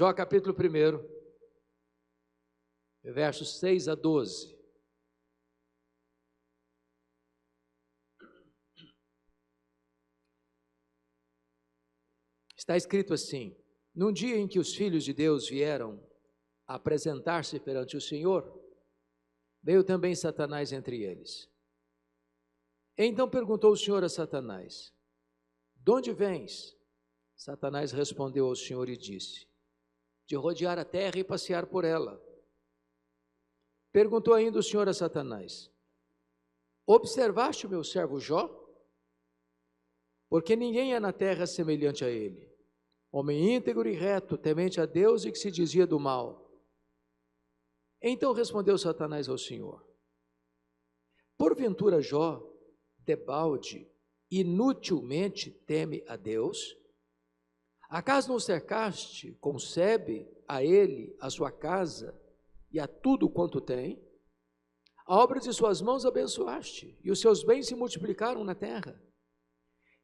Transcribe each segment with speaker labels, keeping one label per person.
Speaker 1: Jó capítulo 1, versos 6 a 12. Está escrito assim: num dia em que os filhos de Deus vieram apresentar-se perante o Senhor, veio também Satanás entre eles. Então perguntou o Senhor a Satanás: de onde vens? Satanás respondeu ao Senhor e disse: de rodear a terra e passear por ela. Perguntou ainda o Senhor a Satanás: observaste o meu servo Jó? Porque ninguém é na terra semelhante a ele, homem íntegro e reto, temente a Deus e que se desvia do mal. Então respondeu Satanás ao Senhor: porventura Jó, debalde, inutilmente teme a Deus? Acaso não cercaste, concebe a ele, a sua casa e a tudo quanto tem? A obra de suas mãos abençoaste, e os seus bens se multiplicaram na terra.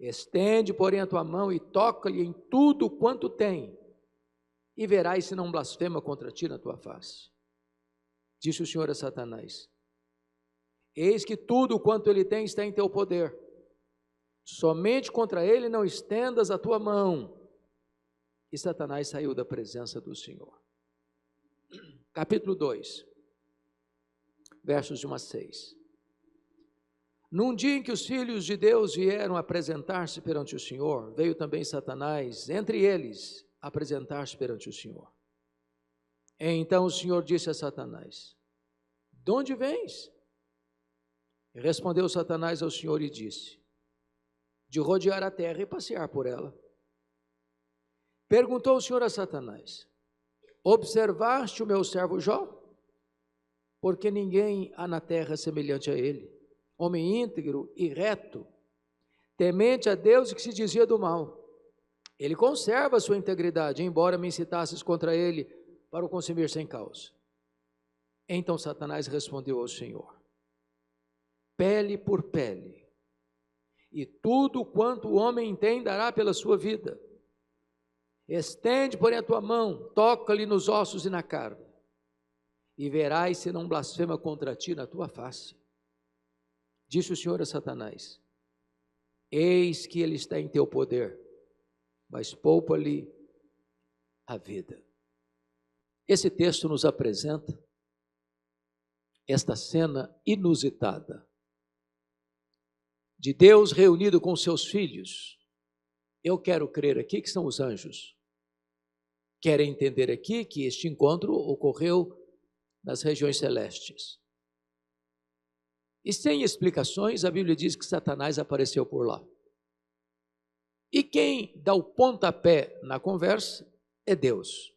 Speaker 1: Estende, porém, a tua mão e toca-lhe em tudo quanto tem, e verás se não blasfema contra ti na tua face. Disse o Senhor a Satanás: eis que tudo quanto ele tem está em teu poder, somente contra ele não estendas a tua mão. E Satanás saiu da presença do Senhor. Capítulo 2, versos de 1 a 6. Num dia em que os filhos de Deus vieram apresentar-se perante o Senhor, veio também Satanás entre eles apresentar-se perante o Senhor. Então o Senhor disse a Satanás: de onde vens? E respondeu Satanás ao Senhor e disse: de rodear a terra e passear por ela. Perguntou o Senhor a Satanás: observaste o meu servo Jó? Porque ninguém há na terra semelhante a ele, homem íntegro e reto, temente a Deus e que se desvia do mal. Ele conserva a sua integridade, embora me incitasses contra ele para o consumir sem causa. Então Satanás respondeu ao Senhor: pele por pele, e tudo quanto o homem tem dará pela sua vida. Estende, porém, a tua mão, toca-lhe nos ossos e na carne, e verás se não blasfema contra ti na tua face. Disse o Senhor a Satanás: eis que ele está em teu poder, mas poupa-lhe a vida. Esse texto nos apresenta esta cena inusitada de Deus reunido com seus filhos. Eu quero crer aqui que são os anjos. Quero entender aqui que este encontro ocorreu nas regiões celestes. E sem explicações, a Bíblia diz que Satanás apareceu por lá. E quem dá o pontapé na conversa é Deus.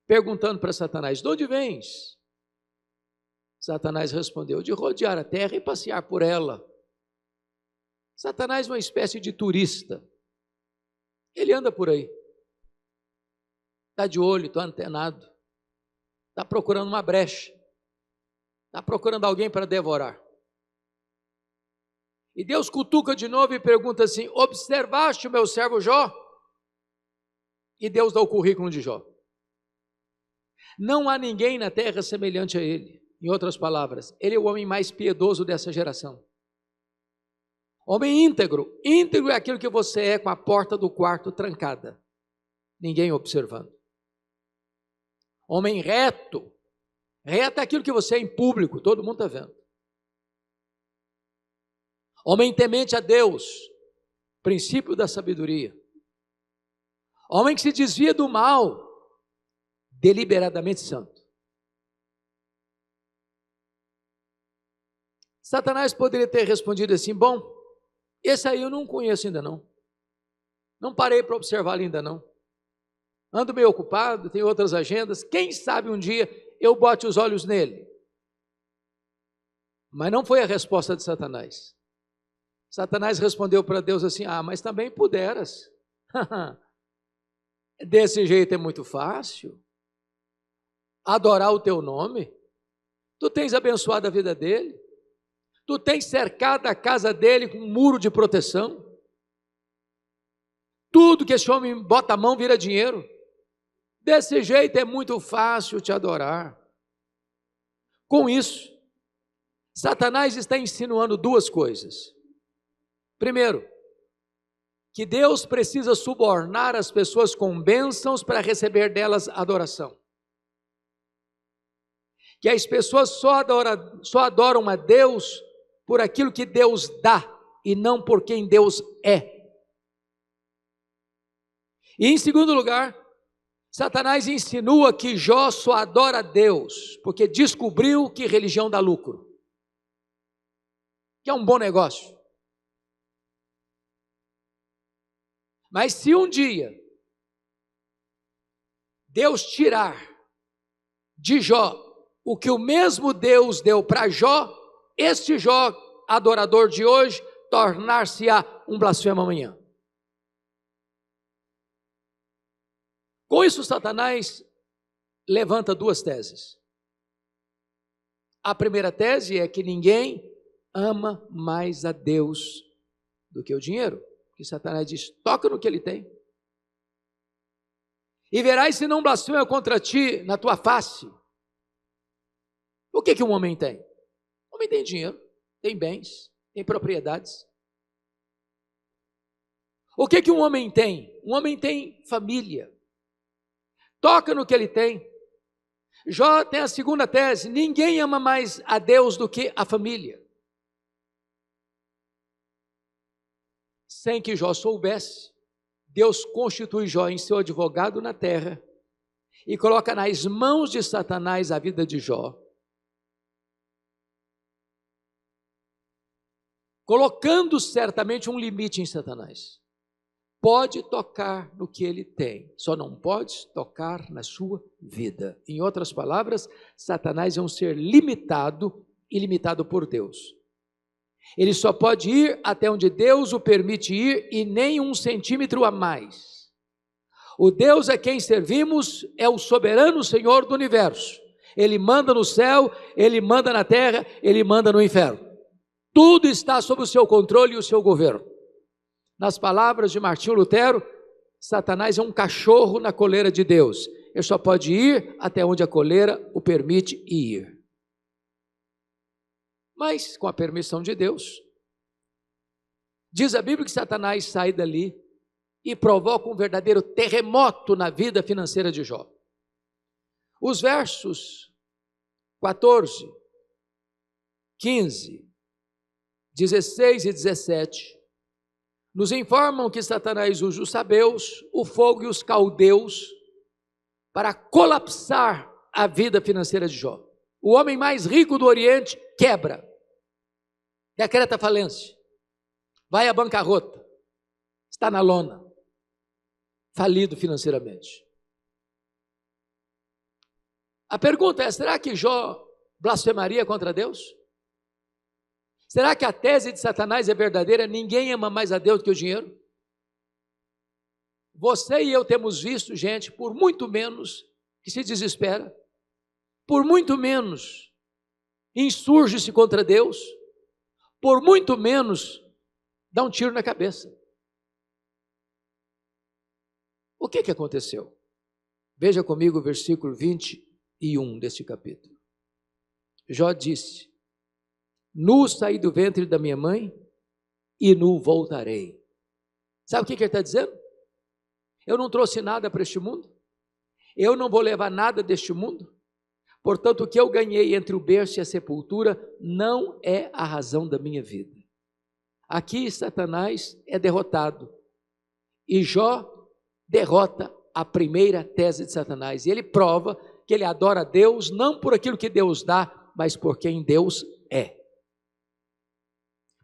Speaker 1: Perguntando para Satanás: de onde vens? Satanás respondeu: de rodear a terra e passear por ela. Satanás é uma espécie de turista. Ele anda por aí. Está de olho, está antenado. Está procurando uma brecha. Está procurando alguém para devorar. E Deus cutuca de novo e pergunta assim: observaste o meu servo Jó? E Deus dá o currículo de Jó. Não há ninguém na terra semelhante a ele. Em outras palavras, ele é o homem mais piedoso dessa geração. Homem íntegro. Íntegro é aquilo que você é com a porta do quarto trancada, ninguém observando. Homem reto. Reto é aquilo que você é em público, todo mundo está vendo. Homem temente a Deus, princípio da sabedoria. Homem que se desvia do mal, deliberadamente santo. Satanás poderia ter respondido assim: bom, esse aí eu não conheço ainda não. Não parei para observá-lo ainda não. Ando meio ocupado, tenho outras agendas, quem sabe um dia eu bote os olhos nele. Mas não foi a resposta de Satanás. Satanás respondeu para Deus assim: mas também puderas. Desse jeito é muito fácil. Adorar o teu nome. Tu tens abençoado a vida dele. Tu tens cercado a casa dele com um muro de proteção. Tudo que esse homem bota a mão vira dinheiro. Desse jeito é muito fácil te adorar. Com isso, Satanás está insinuando duas coisas. Primeiro, que Deus precisa subornar as pessoas com bênçãos para receber delas adoração. Que as pessoas só adoram a Deus por aquilo que Deus dá e não por quem Deus é. E em segundo lugar, Satanás insinua que Jó só adora a Deus porque descobriu que religião dá lucro, que é um bom negócio. Mas se um dia Deus tirar de Jó o que o mesmo Deus deu para Jó, este Jó, adorador de hoje, tornar-se-á um blasfemo amanhã. Com isso, Satanás levanta duas teses. A primeira tese é que ninguém ama mais a Deus do que o dinheiro. Que Satanás diz, toca no que ele tem. E verás se não blasfema contra ti na tua face. O que um homem tem? O homem tem dinheiro, tem bens, tem propriedades. O que um homem tem? Um homem tem família. Toca no que ele tem. Jó tem a segunda tese, ninguém ama mais a Deus do que a família. Sem que Jó soubesse, Deus constitui Jó em seu advogado na terra e coloca nas mãos de Satanás a vida de Jó, colocando certamente um limite em Satanás. Pode tocar no que ele tem, só não pode tocar na sua vida. Em outras palavras, Satanás é um ser limitado e limitado por Deus. Ele só pode ir até onde Deus o permite ir e nem 1 centímetro a mais. O Deus a quem servimos é o soberano Senhor do universo. Ele manda no céu, Ele manda na terra, Ele manda no inferno. Tudo está sob o seu controle e o seu governo. Nas palavras de Martinho Lutero, Satanás é um cachorro na coleira de Deus. Ele só pode ir até onde a coleira o permite ir. Mas, com a permissão de Deus, diz a Bíblia que Satanás sai dali e provoca um verdadeiro terremoto na vida financeira de Jó. Os versos 14, 15, 16 e 17 nos informam que Satanás usa os sabeus, o fogo e os caldeus para colapsar a vida financeira de Jó. O homem mais rico do Oriente quebra, decreta falência, vai à bancarrota, está na lona, falido financeiramente. A pergunta é, será que Jó blasfemaria contra Deus? Será que a tese de Satanás é verdadeira? Ninguém ama mais a Deus do que o dinheiro? Você e eu temos visto gente, por muito menos, que se desespera, por muito menos, insurge-se contra Deus, por muito menos, dá um tiro na cabeça. O que aconteceu? Veja comigo o versículo 21 deste capítulo. Jó disse, nu saí do ventre da minha mãe e nu voltarei. Sabe o que ele está dizendo? Eu não trouxe nada para este mundo, eu não vou levar nada deste mundo, portanto o que eu ganhei entre o berço e a sepultura não é a razão da minha vida. Aqui Satanás é derrotado e Jó derrota a primeira tese de Satanás, e ele prova que ele adora a Deus não por aquilo que Deus dá, mas por quem Deus é.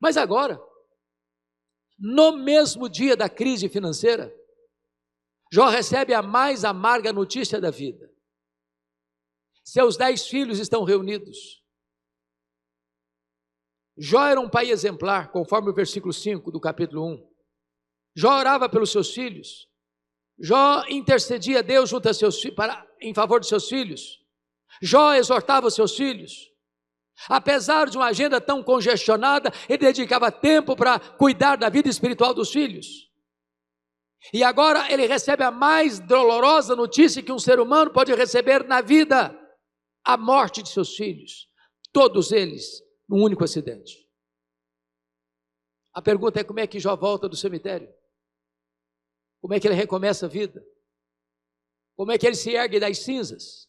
Speaker 1: Mas agora, no mesmo dia da crise financeira, Jó recebe a mais amarga notícia da vida. Seus 10 filhos estão reunidos. Jó era um pai exemplar, conforme o versículo 5 do capítulo 1. Jó orava pelos seus filhos. Jó intercedia a Deus junto a seus filhos, em favor de seus filhos. Jó exortava os seus filhos. Apesar de uma agenda tão congestionada, ele dedicava tempo para cuidar da vida espiritual dos filhos. E agora ele recebe a mais dolorosa notícia que um ser humano pode receber na vida: a morte de seus filhos, todos eles num único acidente. A pergunta é: como é que Jó volta do cemitério? Como é que ele recomeça a vida? Como é que ele se ergue das cinzas?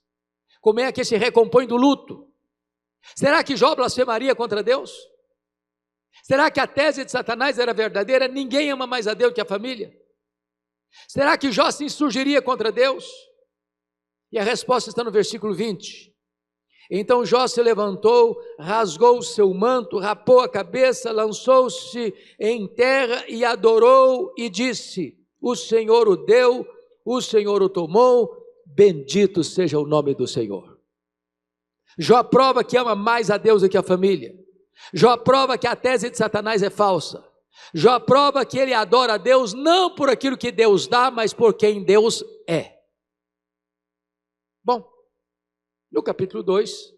Speaker 1: Como é que ele se recompõe do luto? Será que Jó blasfemaria contra Deus? Será que a tese de Satanás era verdadeira? Ninguém ama mais a Deus que a família? Será que Jó se insurgiria contra Deus? E a resposta está no versículo 20. Então Jó se levantou, rasgou o seu manto, rapou a cabeça, lançou-se em terra e adorou e disse: o Senhor o deu, o Senhor o tomou, bendito seja o nome do Senhor. Jó prova que ama mais a Deus do que a família. Jó prova que a tese de Satanás é falsa. Jó prova que ele adora a Deus não por aquilo que Deus dá, mas por quem Deus é. Bom, no capítulo 2,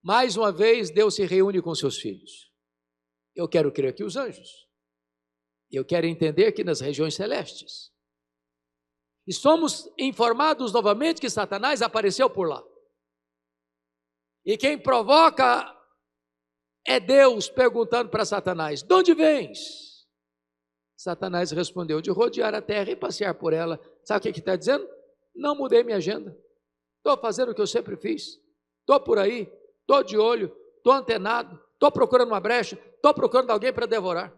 Speaker 1: mais uma vez Deus se reúne com seus filhos. Eu quero crer que os anjos. Eu quero entender que nas regiões celestes. E somos informados novamente que Satanás apareceu por lá. E quem provoca é Deus perguntando para Satanás: de onde vens? Satanás respondeu: de rodear a terra e passear por ela. Sabe o que está dizendo? Não mudei minha agenda. Estou fazendo o que eu sempre fiz. Estou por aí, estou de olho, estou antenado, estou procurando uma brecha, estou procurando alguém para devorar.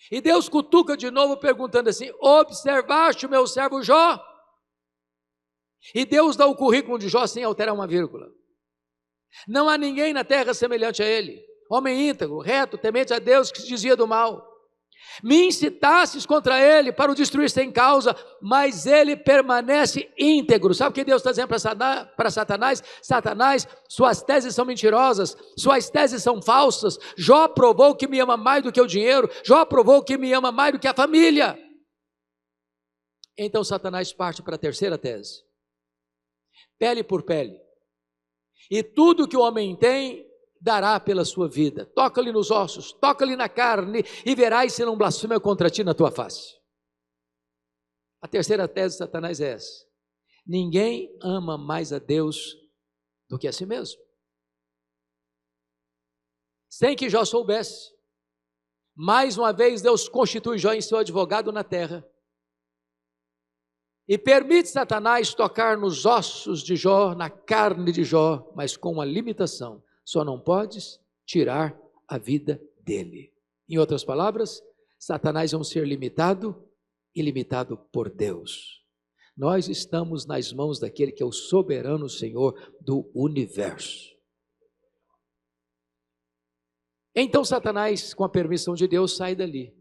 Speaker 1: E Deus cutuca de novo perguntando assim: observaste o meu servo Jó? E Deus dá o currículo de Jó sem alterar uma vírgula. Não há ninguém na terra semelhante a ele, homem íntegro, reto, temente a Deus, que se desvia do mal. Me incitasses contra ele para o destruir sem causa, mas ele permanece íntegro. Sabe o que Deus está dizendo para Satanás? Satanás, suas teses são mentirosas, suas teses são falsas. Jó provou que me ama mais do que o dinheiro, Jó provou que me ama mais do que a família. Então Satanás parte para a terceira tese: pele por pele. E tudo que o homem tem, dará pela sua vida. Toca-lhe nos ossos, toca-lhe na carne, e verás se não blasfema contra ti na tua face. A terceira tese de Satanás é essa: ninguém ama mais a Deus do que a si mesmo. Sem que Jó soubesse, mais uma vez Deus constitui Jó em seu advogado na terra, e permite Satanás tocar nos ossos de Jó, na carne de Jó, mas com uma limitação: só não podes tirar a vida dele. Em outras palavras, Satanás é um ser limitado e limitado por Deus. Nós estamos nas mãos daquele que é o soberano Senhor do universo. Então Satanás, com a permissão de Deus, sai dali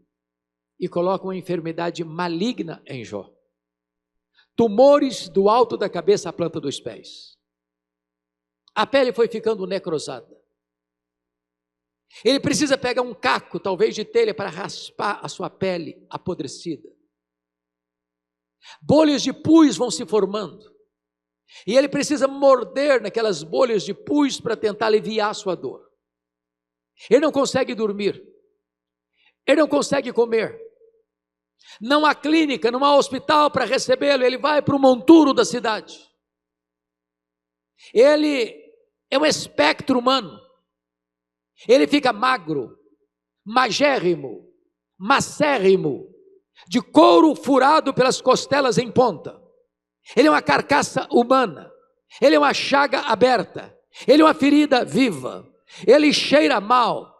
Speaker 1: e coloca uma enfermidade maligna em Jó. Tumores do alto da cabeça à planta dos pés. A pele foi ficando necrosada. Ele precisa pegar um caco, talvez de telha, para raspar a sua pele apodrecida. Bolhas de pus vão se formando. E ele precisa morder naquelas bolhas de pus para tentar aliviar a sua dor. Ele não consegue dormir. Ele não consegue comer. Não há clínica, não há hospital para recebê-lo. Ele vai para o monturo da cidade. Ele é um espectro humano. Ele fica magro, magérrimo, macérrimo, de couro furado pelas costelas em ponta. Ele é uma carcaça humana. Ele é uma chaga aberta. Ele é uma ferida viva. Ele cheira mal.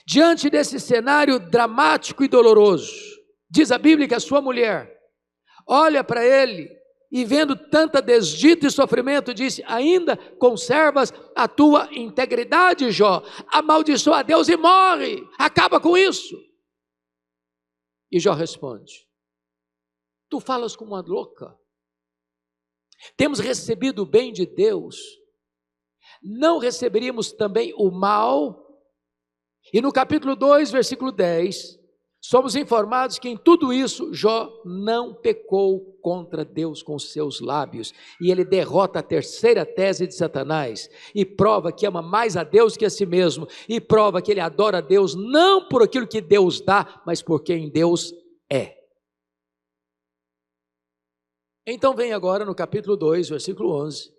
Speaker 1: Diante desse cenário dramático e doloroso, diz a Bíblia que a sua mulher olha para ele e, vendo tanta desdita e sofrimento, disse: ainda conservas a tua integridade, Jó? Amaldiçoa a Deus e morre, acaba com isso. E Jó responde: tu falas como uma louca. Temos recebido o bem de Deus, não receberíamos também o mal? E no capítulo 2, versículo 10, somos informados que em tudo isso Jó não pecou contra Deus com seus lábios, e ele derrota a terceira tese de Satanás, e prova que ama mais a Deus que a si mesmo, e prova que ele adora a Deus não por aquilo que Deus dá, mas por quem Deus é. Então vem agora no capítulo 2, versículo 11,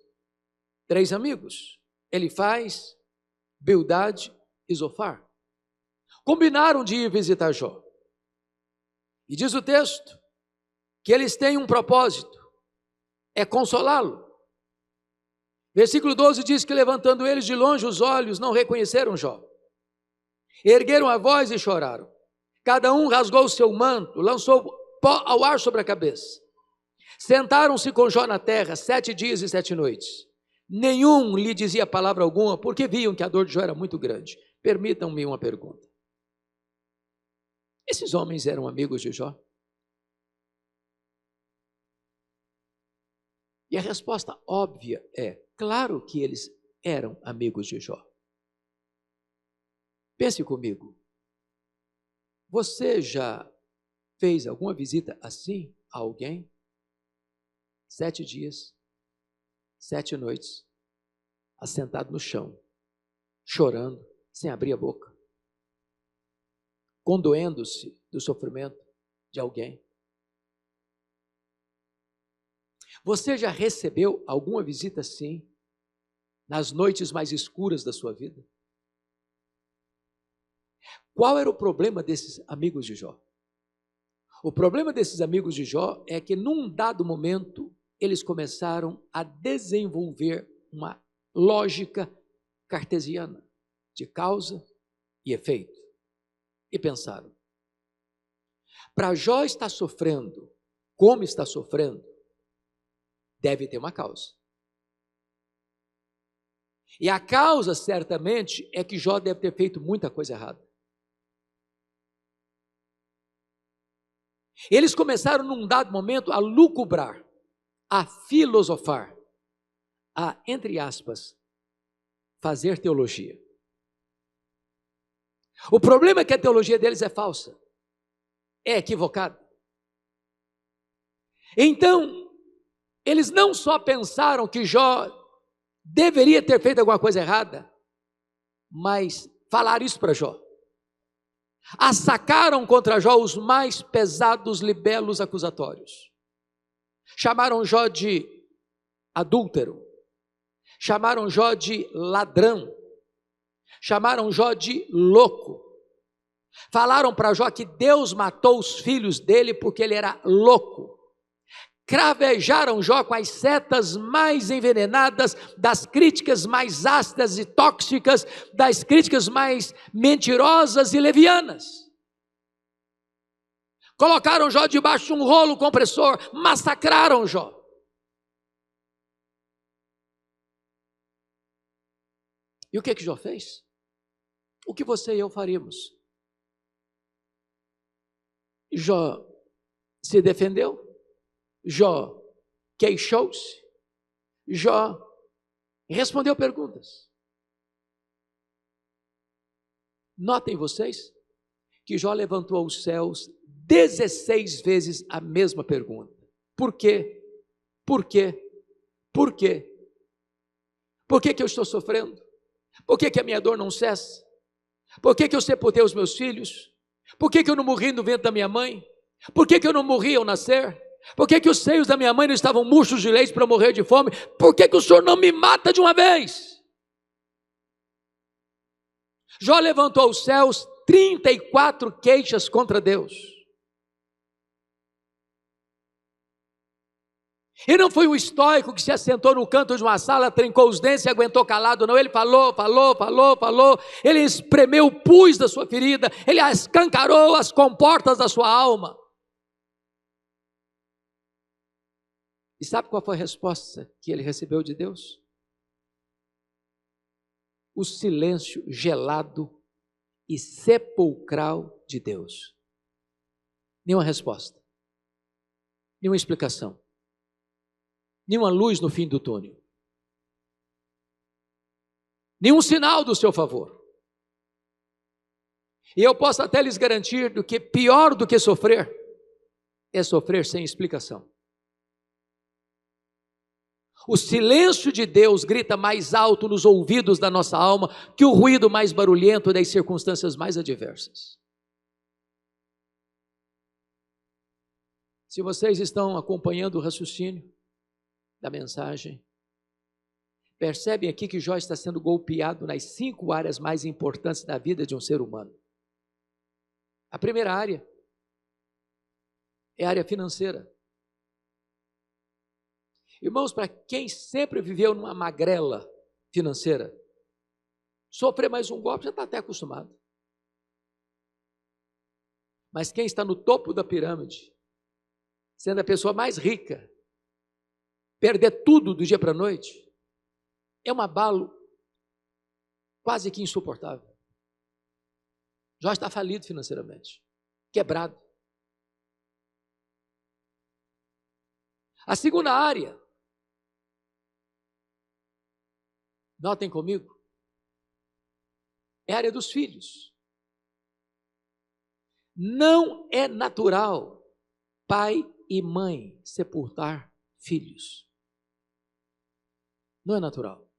Speaker 1: 3 amigos, Elifaz, Bildade e Zofar, combinaram de ir visitar Jó. E diz o texto que eles têm um propósito, é consolá-lo. Versículo 12 diz que levantando eles de longe os olhos, não reconheceram Jó. Ergueram a voz e choraram. Cada um rasgou o seu manto, lançou pó ao ar sobre a cabeça. Sentaram-se com Jó na terra 7 dias e 7 noites. Nenhum lhe dizia palavra alguma, porque viam que a dor de Jó era muito grande. Permitam-me uma pergunta. Esses homens eram amigos de Jó? E a resposta óbvia é, claro que eles eram amigos de Jó. Pense comigo, você já fez alguma visita assim a alguém? 7 dias, 7 noites, assentado no chão, chorando, sem abrir a boca, condoendo-se do sofrimento de alguém. Você já recebeu alguma visita assim, nas noites mais escuras da sua vida? Qual era o problema desses amigos de Jó? O problema desses amigos de Jó é que num dado momento eles começaram a desenvolver uma lógica cartesiana de causa e efeito. E pensaram, para Jó estar sofrendo como está sofrendo, deve ter uma causa. E a causa, certamente, é que Jó deve ter feito muita coisa errada. Eles começaram, num dado momento, a lucubrar, a filosofar, a, entre aspas, fazer teologia. O problema é que a teologia deles é falsa, é equivocada. Então, eles não só pensaram que Jó deveria ter feito alguma coisa errada, mas falaram isso para Jó. Assacaram contra Jó os mais pesados libelos acusatórios. Chamaram Jó de adúltero, chamaram Jó de ladrão, chamaram Jó de louco. Falaram para Jó que Deus matou os filhos dele porque ele era louco. Cravejaram Jó com as setas mais envenenadas, das críticas mais ácidas e tóxicas, das críticas mais mentirosas e levianas. Colocaram Jó debaixo de um rolo compressor, massacraram Jó. E o que Jó fez? O que você e eu faríamos? Jó se defendeu, Jó queixou-se, Jó respondeu perguntas. Notem vocês que Jó levantou aos céus 16 vezes a mesma pergunta. Por quê? Por quê? Por quê? Por que eu estou sofrendo? Por que a minha dor não cessa? Por que eu sepultei os meus filhos? Por que eu não morri no ventre da minha mãe? Por que eu não morri ao nascer? Por que os seios da minha mãe não estavam murchos de leite para eu morrer de fome? Por que o Senhor não me mata de uma vez? Jó levantou aos céus 34 queixas contra Deus. E não foi um estoico que se assentou no canto de uma sala, trincou os dentes e aguentou calado, não. Ele falou. Ele espremeu o pus da sua ferida, ele escancarou as comportas da sua alma. E sabe qual foi a resposta que ele recebeu de Deus? O silêncio gelado e sepulcral de Deus. Nenhuma resposta, nenhuma explicação, nenhuma luz no fim do túnel, nenhum sinal do seu favor. E eu posso até lhes garantir do que pior do que sofrer é sofrer sem explicação. O silêncio de Deus grita mais alto nos ouvidos da nossa alma que o ruído mais barulhento das circunstâncias mais adversas. Se vocês estão acompanhando o raciocínio da mensagem, percebem aqui que Jó está sendo golpeado nas 5 áreas mais importantes da vida de um ser humano. A primeira área é a área financeira. Irmãos, para quem sempre viveu numa magrela financeira, sofrer mais um golpe já está até acostumado. Mas quem está no topo da pirâmide, sendo a pessoa mais rica, perder tudo do dia para a noite, é um abalo quase que insuportável. Jó está falido financeiramente, quebrado. A segunda área, notem comigo, é a área dos filhos. Não é natural pai e mãe sepultar filhos. Não é natural.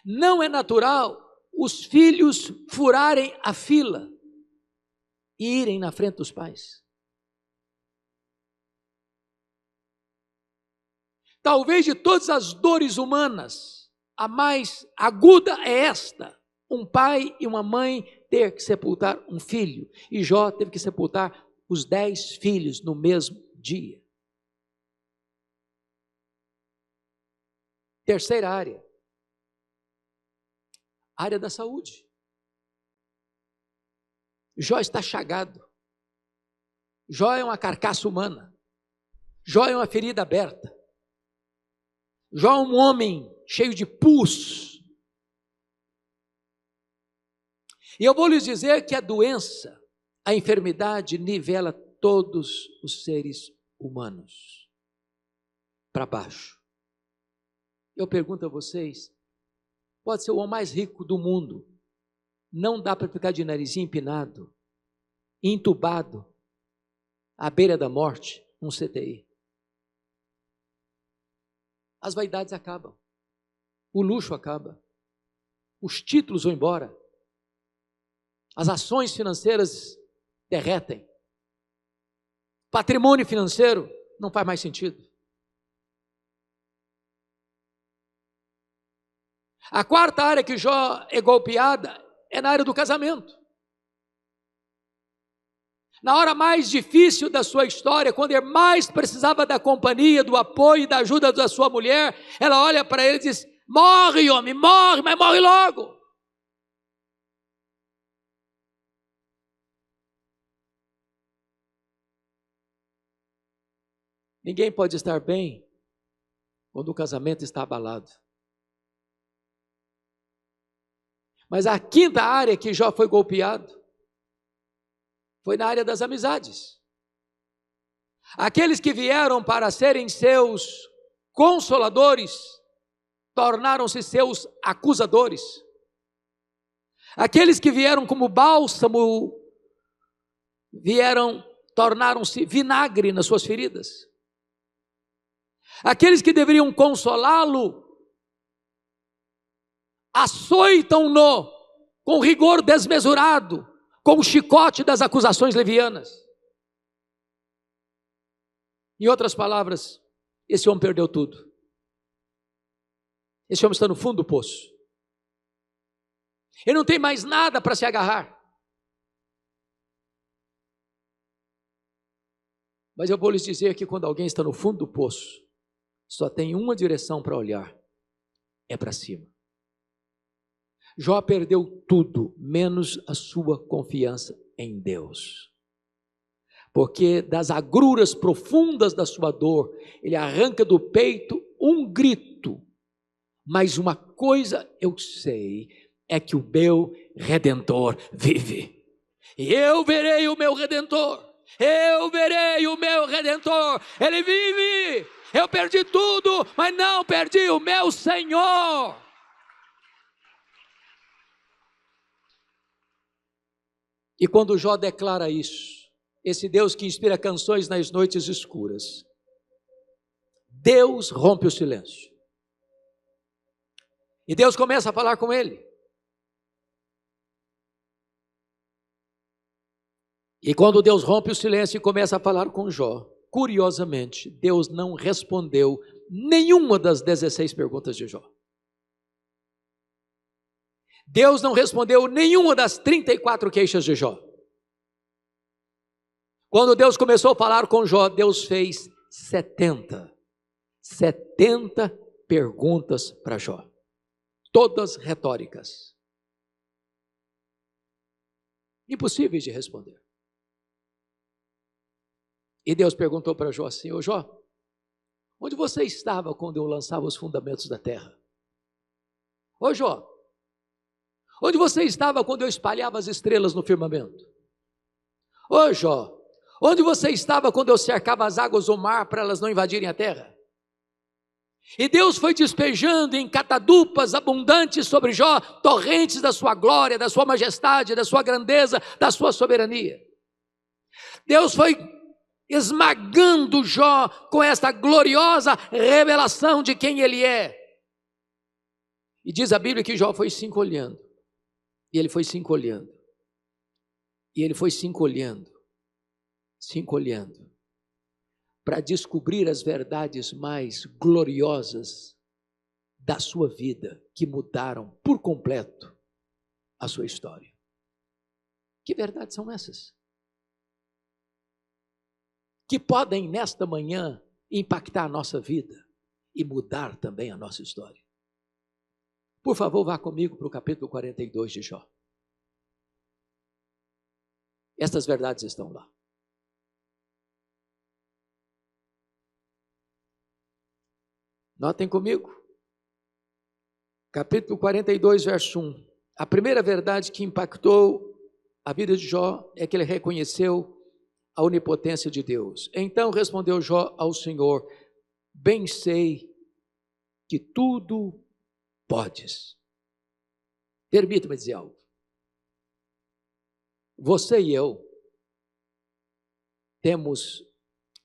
Speaker 1: Não é natural os filhos furarem a fila e irem na frente dos pais. Talvez de todas as dores humanas, a mais aguda é esta: um pai e uma mãe ter que sepultar um filho. E Jó teve que sepultar os 10 filhos no mesmo dia. Terceira área, área da saúde. Jó está chagado. Jó é uma carcaça humana. Jó é uma ferida aberta. Jó é um homem cheio de pus. E eu vou lhes dizer que a doença, a enfermidade nivela todos os seres humanos para baixo. Eu pergunto a vocês, pode ser o homem mais rico do mundo, não dá para ficar de narizinho empinado, entubado, à beira da morte, num CTI. As vaidades acabam, o luxo acaba, os títulos vão embora, as ações financeiras derretem, patrimônio financeiro não faz mais sentido. A quarta área que Jó é golpeada é na área do casamento. Na hora mais difícil da sua história, quando ele mais precisava da companhia, do apoio e da ajuda da sua mulher, ela olha para ele e diz: morre, homem, morre, mas morre logo. Ninguém pode estar bem quando o casamento está abalado. Mas a quinta área que Jó foi golpeado foi na área das amizades. Aqueles que vieram para serem seus consoladores tornaram-se seus acusadores. Aqueles que vieram como bálsamo tornaram-se vinagre nas suas feridas. Aqueles que deveriam consolá-lo açoitam-no com rigor desmesurado, com o chicote das acusações levianas. Em outras palavras, esse homem perdeu tudo. Esse homem está no fundo do poço. Ele não tem mais nada para se agarrar. Mas eu vou lhes dizer que quando alguém está no fundo do poço, só tem uma direção para olhar, é para cima. Jó perdeu tudo, menos a sua confiança em Deus. Porque das agruras profundas da sua dor, ele arranca do peito um grito. Mas uma coisa eu sei, é que o meu Redentor vive. E eu verei o meu Redentor. Eu verei o meu Redentor. Ele vive. Eu perdi tudo, mas não perdi o meu Senhor. E quando Jó declara isso, esse Deus que inspira canções nas noites escuras, Deus rompe o silêncio. E Deus começa a falar com ele. E quando Deus rompe o silêncio e começa a falar com Jó, curiosamente, Deus não respondeu nenhuma das 16 perguntas de Jó. Deus não respondeu nenhuma das 34 queixas de Jó. Quando Deus começou a falar com Jó, Deus fez 70 perguntas para Jó, todas retóricas, impossíveis de responder. E Deus perguntou para Jó assim: ô Jó, onde você estava quando eu lançava os fundamentos da terra? Ô Jó, onde você estava quando eu espalhava as estrelas no firmamento? Ô Jó, onde você estava quando eu cercava as águas do mar para elas não invadirem a terra? E Deus foi despejando em catadupas abundantes sobre Jó, torrentes da sua glória, da sua majestade, da sua grandeza, da sua soberania. Deus foi esmagando Jó com esta gloriosa revelação de quem ele é. E diz a Bíblia que Jó foi se encolhendo. E ele foi se encolhendo. E ele foi se encolhendo. Se encolhendo. Para descobrir as verdades mais gloriosas da sua vida, que mudaram por completo a sua história. Que verdades são essas? Que podem nesta manhã impactar a nossa vida e mudar também a nossa história. Por favor, vá comigo para o capítulo 42 de Jó. Estas verdades estão lá. Notem comigo, capítulo 42, verso 1. A primeira verdade que impactou a vida de Jó é que ele reconheceu a onipotência de Deus. Então respondeu Jó ao Senhor: bem sei que tudo podes. Permita-me dizer algo. Você e eu temos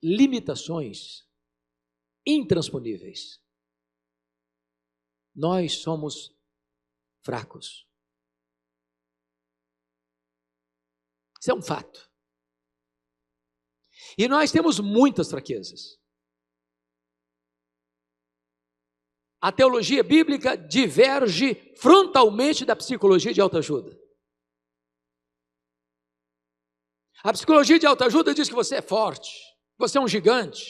Speaker 1: limitações intransponíveis. Nós somos fracos. Isso é um fato. E nós temos muitas fraquezas. A teologia bíblica diverge frontalmente da psicologia de autoajuda. A psicologia de autoajuda diz que você é forte, você é um gigante,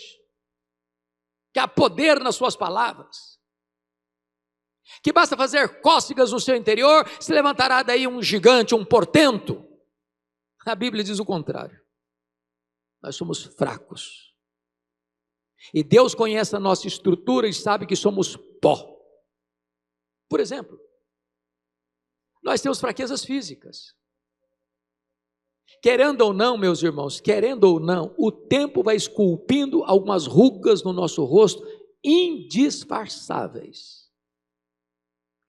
Speaker 1: que há poder nas suas palavras, que basta fazer cócegas no seu interior, se levantará daí um gigante, um portento. A Bíblia diz o contrário. Nós somos fracos. E Deus conhece a nossa estrutura e sabe que somos pó. Por exemplo, nós temos fraquezas físicas. Querendo ou não, meus irmãos, querendo ou não, o tempo vai esculpindo algumas rugas no nosso rosto indisfarçáveis.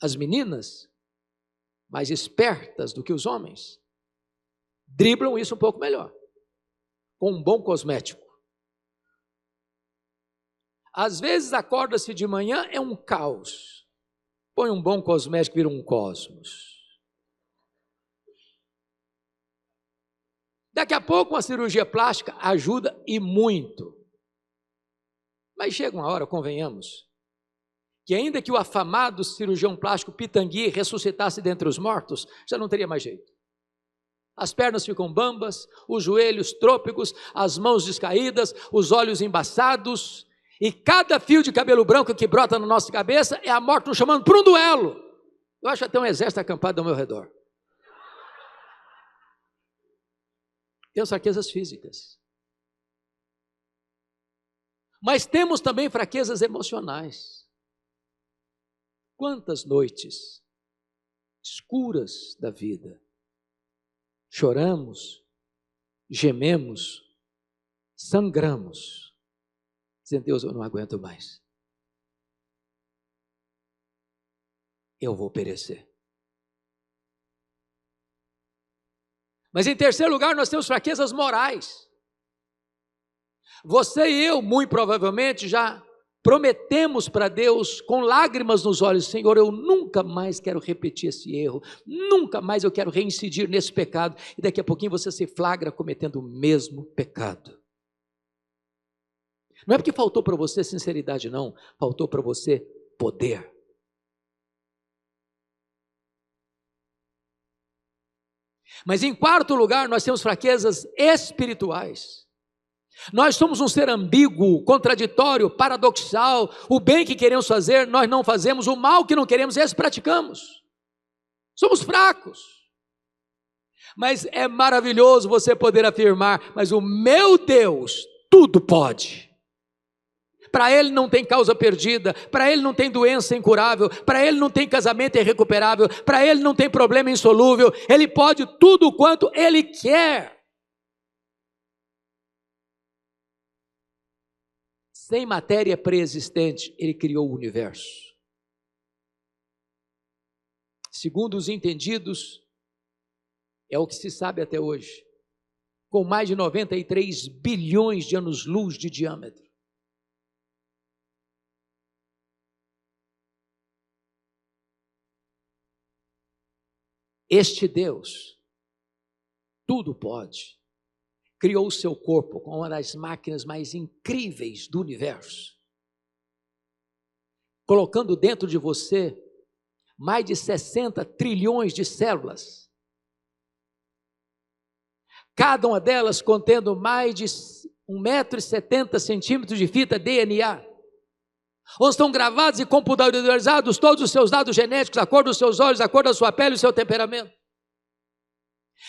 Speaker 1: As meninas, mais espertas do que os homens, driblam isso um pouco melhor, com um bom cosmético. Às vezes acorda-se de manhã, é um caos. Põe um bom cosmético, vira um cosmos. Daqui a pouco uma cirurgia plástica ajuda e muito. Mas chega uma hora, convenhamos, que ainda que o afamado cirurgião plástico Pitangui ressuscitasse dentre os mortos, já não teria mais jeito. As pernas ficam bambas, os joelhos trôpegos, as mãos descaídas, os olhos embaçados, e cada fio de cabelo branco que brota na nossa cabeça é a morte nos chamando para um duelo. Eu acho até um exército acampado ao meu redor. Temos fraquezas físicas. Mas temos também fraquezas emocionais. Quantas noites escuras da vida choramos, gememos, sangramos, dizendo: Deus, eu não aguento mais. Eu vou perecer. Mas em terceiro lugar, nós temos fraquezas morais. Você e eu, muito provavelmente, já prometemos para Deus com lágrimas nos olhos: Senhor, eu nunca mais quero repetir esse erro, nunca mais eu quero reincidir nesse pecado, e daqui a pouquinho você se flagra cometendo o mesmo pecado. Não é porque faltou para você sinceridade, não, faltou para você poder. Mas em quarto lugar, nós temos fraquezas espirituais. Nós somos um ser ambíguo, contraditório, paradoxal. O bem que queremos fazer, nós não fazemos. O mal que não queremos, esse praticamos. Somos fracos. Mas é maravilhoso você poder afirmar: mas o meu Deus tudo pode. Para Ele não tem causa perdida, para Ele não tem doença incurável, para Ele não tem casamento irrecuperável, para Ele não tem problema insolúvel. Ele pode tudo quanto Ele quer. Sem matéria pré-existente, Ele criou o universo. Segundo os entendidos, é o que se sabe até hoje, com mais de 93 bilhões de anos-luz de diâmetro. Este Deus, tudo pode, criou o seu corpo com uma das máquinas mais incríveis do universo, colocando dentro de você mais de 60 trilhões de células, cada uma delas contendo mais de 1,70 m de fita DNA, onde estão gravados e computadorizados todos os seus dados genéticos, a cor dos seus olhos, a cor da sua pele e o seu temperamento.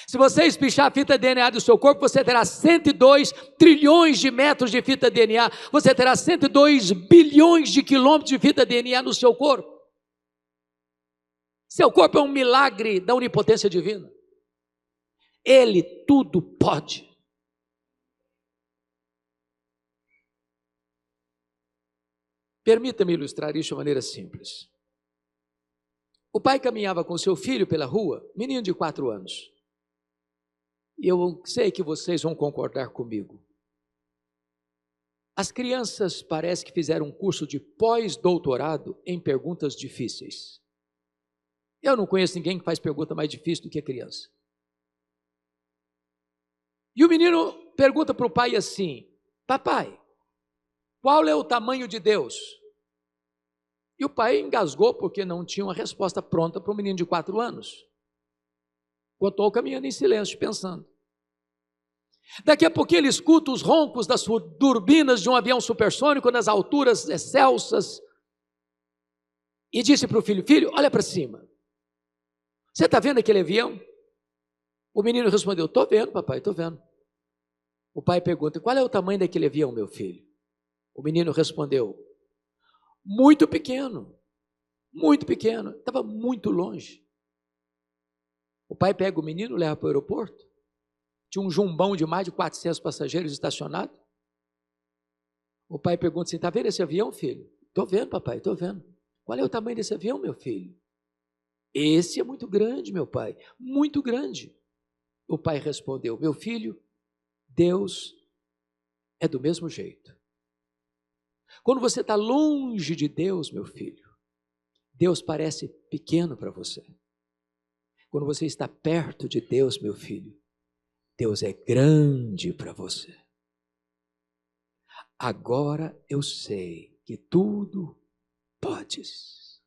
Speaker 1: Se você espichar a fita DNA do seu corpo, você terá 102 trilhões de metros de fita DNA, você terá 102 bilhões de quilômetros de fita DNA no seu corpo. Seu corpo é um milagre da onipotência divina. Ele tudo pode. Permita-me ilustrar isso de maneira simples. O pai caminhava com seu filho pela rua, menino de 4 anos. E eu sei que vocês vão concordar comigo. As crianças parece que fizeram um curso de pós-doutorado em perguntas difíceis. Eu não conheço ninguém que faz pergunta mais difícil do que a criança. E o menino pergunta para o pai assim: papai, qual é o tamanho de Deus? E o pai engasgou porque não tinha uma resposta pronta para um menino de 4 anos. Continuou caminhando em silêncio, pensando. Daqui a pouquinho ele escuta os roncos das turbinas de um avião supersônico nas alturas excelsas e disse para o filho: filho, olha para cima. Você está vendo aquele avião? O menino respondeu: estou vendo, papai, estou vendo. O pai pergunta: qual é o tamanho daquele avião, meu filho? O menino respondeu: muito pequeno, estava muito longe. O pai pega o menino, leva para o aeroporto, tinha um jumbão de mais de 400 passageiros estacionado. O pai pergunta assim: está vendo esse avião, filho? Estou vendo, papai, estou vendo. Qual é o tamanho desse avião, meu filho? Esse é muito grande, meu pai, muito grande. O pai respondeu: meu filho, Deus é do mesmo jeito. Quando você está longe de Deus, meu filho, Deus parece pequeno para você. Quando você está perto de Deus, meu filho, Deus é grande para você. Agora eu sei que tudo podes.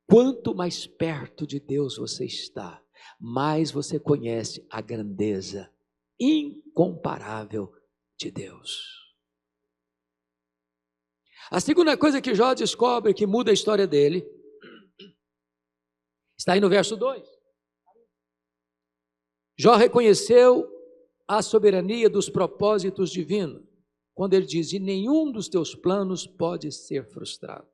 Speaker 1: Quanto mais perto de Deus você está, mais você conhece a grandeza incomparável de Deus. A segunda coisa que Jó descobre que muda a história dele, está aí no verso 2. Jó reconheceu a soberania dos propósitos divinos, quando ele diz: e nenhum dos teus planos pode ser frustrado.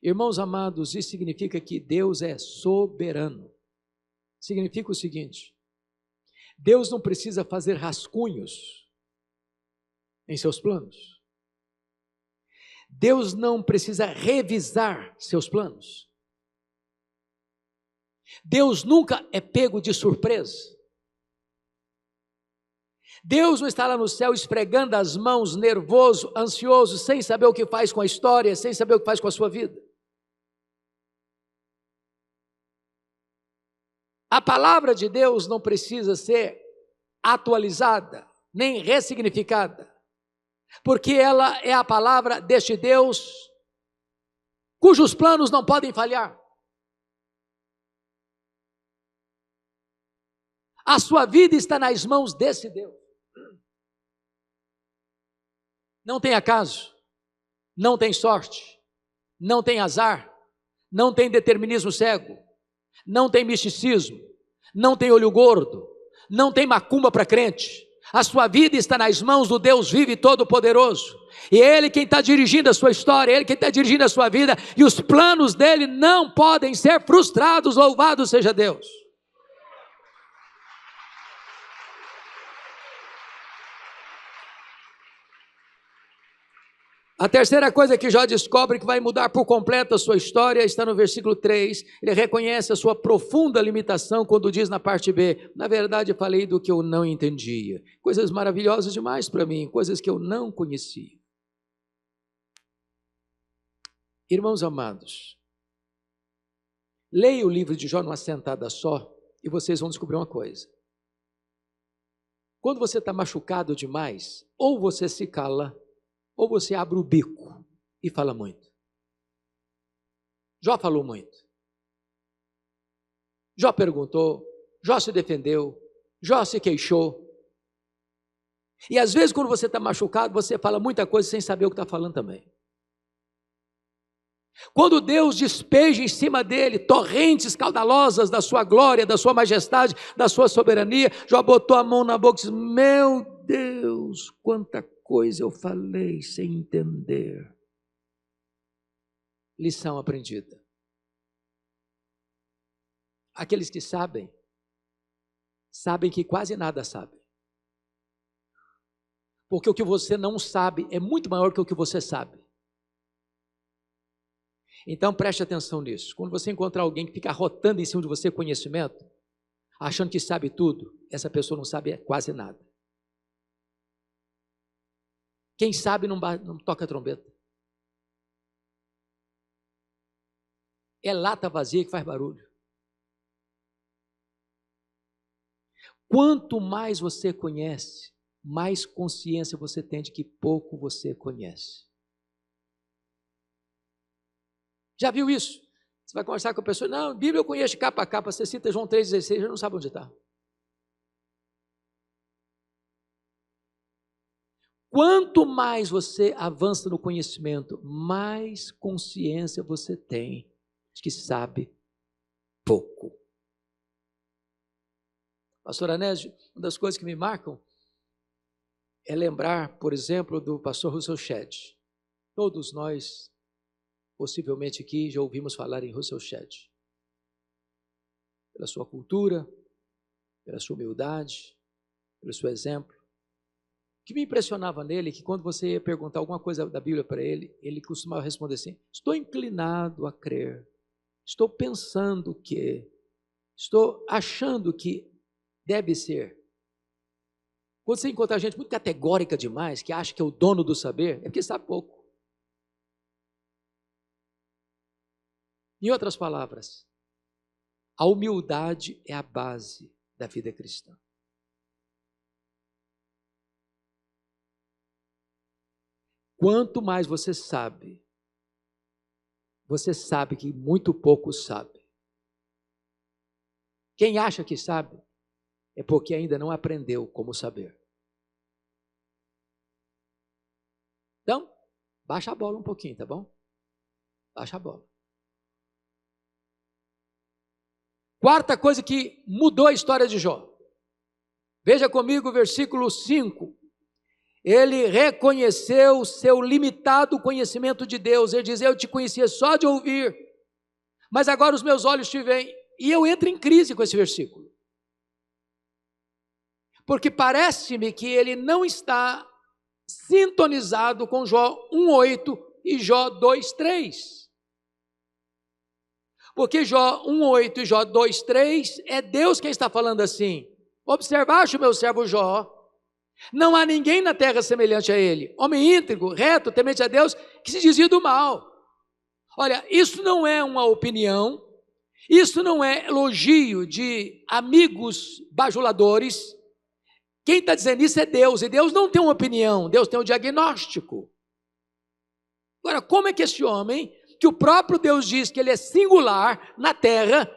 Speaker 1: Irmãos amados, isso significa que Deus é soberano. Significa o seguinte: Deus não precisa fazer rascunhos em seus planos. Deus não precisa revisar seus planos. Deus nunca é pego de surpresa. Deus não está lá no céu esfregando as mãos, nervoso, ansioso, sem saber o que faz com a história, sem saber o que faz com a sua vida. A palavra de Deus não precisa ser atualizada, nem ressignificada, porque ela é a palavra deste Deus, cujos planos não podem falhar. A sua vida está nas mãos desse Deus. Não tem acaso, não tem sorte, não tem azar, não tem determinismo cego, não tem misticismo, não tem olho gordo, não tem macumba para crente. A sua vida está nas mãos do Deus vivo e todo-poderoso. E é Ele quem está dirigindo a sua história, é Ele quem está dirigindo a sua vida, e os planos dEle não podem ser frustrados, louvado seja Deus. A terceira coisa que Jó descobre que vai mudar por completo a sua história está no versículo 3. Ele reconhece a sua profunda limitação quando diz na parte B: na verdade falei do que eu não entendia. Coisas maravilhosas demais para mim, coisas que eu não conhecia. Irmãos amados, leia o livro de Jó numa sentada só e vocês vão descobrir uma coisa. Quando você está machucado demais, ou você se cala, ou você abre o bico e fala muito. Jó falou muito. Jó perguntou, Jó se defendeu, Jó se queixou. E às vezes quando você está machucado, você fala muita coisa sem saber o que está falando também. Quando Deus despeja em cima dele torrentes caudalosas da sua glória, da sua majestade, da sua soberania, Jó botou a mão na boca e disse: meu Deus, quanta coisa eu falei sem entender. Lição aprendida. Aqueles que sabem que quase nada sabem. Porque o que você não sabe é muito maior que o que você sabe. Então preste atenção nisso. Quando você encontrar alguém que fica arrotando em cima de você conhecimento, achando que sabe tudo, essa pessoa não sabe quase nada. Quem sabe não toca a trombeta. É lata vazia que faz barulho. Quanto mais você conhece, mais consciência você tem de que pouco você conhece. Já viu isso? Você vai conversar com a pessoa: não, Bíblia eu conheço de capa a capa, você cita João 3,16, já não sabe onde está. Quanto mais você avança no conhecimento, mais consciência você tem de que sabe pouco. Pastor Anésio, uma das coisas que me marcam é lembrar, por exemplo, do pastor Russell Shedd. Todos nós, possivelmente aqui, já ouvimos falar em Russell Shedd. Pela sua cultura, pela sua humildade, pelo seu exemplo. O que me impressionava nele é que quando você ia perguntar alguma coisa da Bíblia para ele, ele costumava responder assim: estou inclinado a crer, estou pensando que, estou achando que deve ser. Quando você encontra gente muito categórica demais, que acha que é o dono do saber, é porque sabe pouco. Em outras palavras, a humildade é a base da vida cristã. Quanto mais você sabe que muito pouco sabe. Quem acha que sabe é porque ainda não aprendeu como saber. Então, baixa a bola um pouquinho, tá bom? Baixa a bola. Quarta coisa que mudou a história de Jó. Veja comigo o versículo 5. Ele reconheceu o seu limitado conhecimento de Deus. Ele diz: eu te conhecia só de ouvir, mas agora os meus olhos te veem. E eu entro em crise com esse versículo. Porque parece-me que ele não está sintonizado com Jó 1,8 e Jó 2,3. Porque Jó 1,8 e Jó 2,3 é Deus quem está falando assim: observaste o meu servo Jó, Não há ninguém na terra semelhante a ele, homem íntegro, reto, temente a Deus, que se desvia do mal. Olha, isso não é uma opinião, isso não é elogio de amigos bajuladores. Quem está dizendo isso é Deus, e Deus não tem uma opinião, Deus tem um diagnóstico. Agora, como é que esse homem, que o próprio Deus diz que ele é singular na terra,